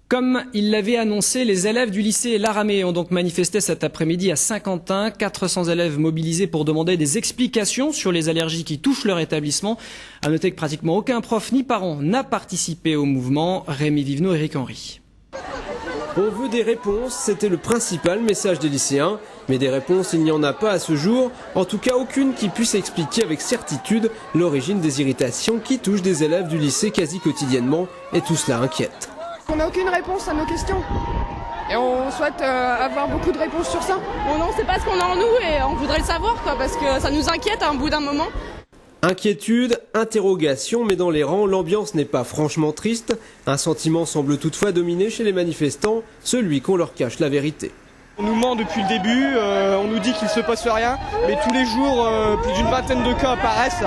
Comme il l'avait annoncé, les élèves du lycée Laramé ont donc manifesté cet après-midi à Saint-Quentin. 400 élèves mobilisés pour demander des explications sur les allergies qui touchent leur établissement. À noter que pratiquement aucun prof ni parent n'a participé au mouvement. Rémi Vivenot, Eric Henry. On veut des réponses, c'était le principal message des lycéens. Mais des réponses, il n'y en a pas à ce jour. En tout cas, aucune qui puisse expliquer avec certitude l'origine des irritations qui touchent des élèves du lycée quasi quotidiennement. Et tout cela inquiète. On n'a aucune réponse à nos questions. Et on souhaite avoir beaucoup de réponses sur ça. On ne sait pas ce qu'on a en nous et on voudrait le savoir, parce que ça nous inquiète à un bout d'un moment. Inquiétude, interrogation, mais dans les rangs, l'ambiance n'est pas franchement triste. Un sentiment semble toutefois dominer chez les manifestants, celui qu'on leur cache la vérité. On nous ment depuis le début, on nous dit qu'il ne se passe rien, mais tous les jours, plus d'une vingtaine de cas apparaissent.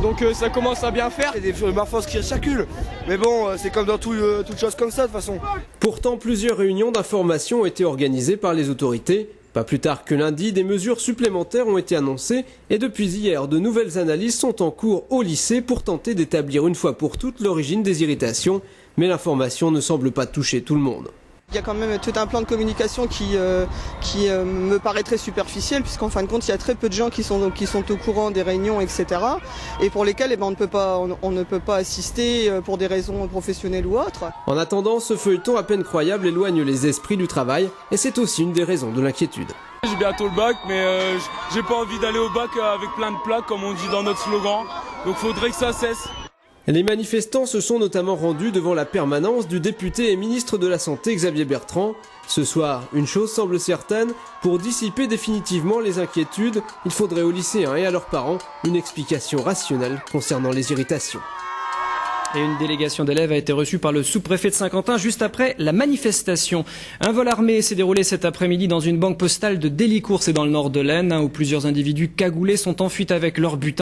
Donc ça commence à bien faire. Il y a des morphoses qui circulent, mais bon, c'est comme dans toute chose comme ça de toute façon. Pourtant, plusieurs réunions d'information ont été organisées par les autorités. Pas plus tard que lundi, des mesures supplémentaires ont été annoncées et depuis hier, de nouvelles analyses sont en cours au lycée pour tenter d'établir une fois pour toutes l'origine des irritations. Mais l'information ne semble pas toucher tout le monde. Il y a quand même tout un plan de communication qui me paraît très superficiel, puisqu'en fin de compte, il y a très peu de gens qui sont au courant des réunions, etc. Et pour lesquels on ne peut pas assister pour des raisons professionnelles ou autres. En attendant, ce feuilleton à peine croyable éloigne les esprits du travail et c'est aussi une des raisons de l'inquiétude. J'ai bientôt le bac, mais j'ai pas envie d'aller au bac avec plein de plaques, comme on dit dans notre slogan. Donc faudrait que ça cesse. Les manifestants se sont notamment rendus devant la permanence du député et ministre de la Santé Xavier Bertrand. Ce soir, une chose semble certaine, pour dissiper définitivement les inquiétudes, il faudrait aux lycéens et à leurs parents une explication rationnelle concernant les irritations. Et une délégation d'élèves a été reçue par le sous-préfet de Saint-Quentin juste après la manifestation. Un vol armé s'est déroulé cet après-midi dans une banque postale de Délicourt, c'est dans le nord de l'Aisne, où plusieurs individus cagoulés sont en fuite avec leur butin.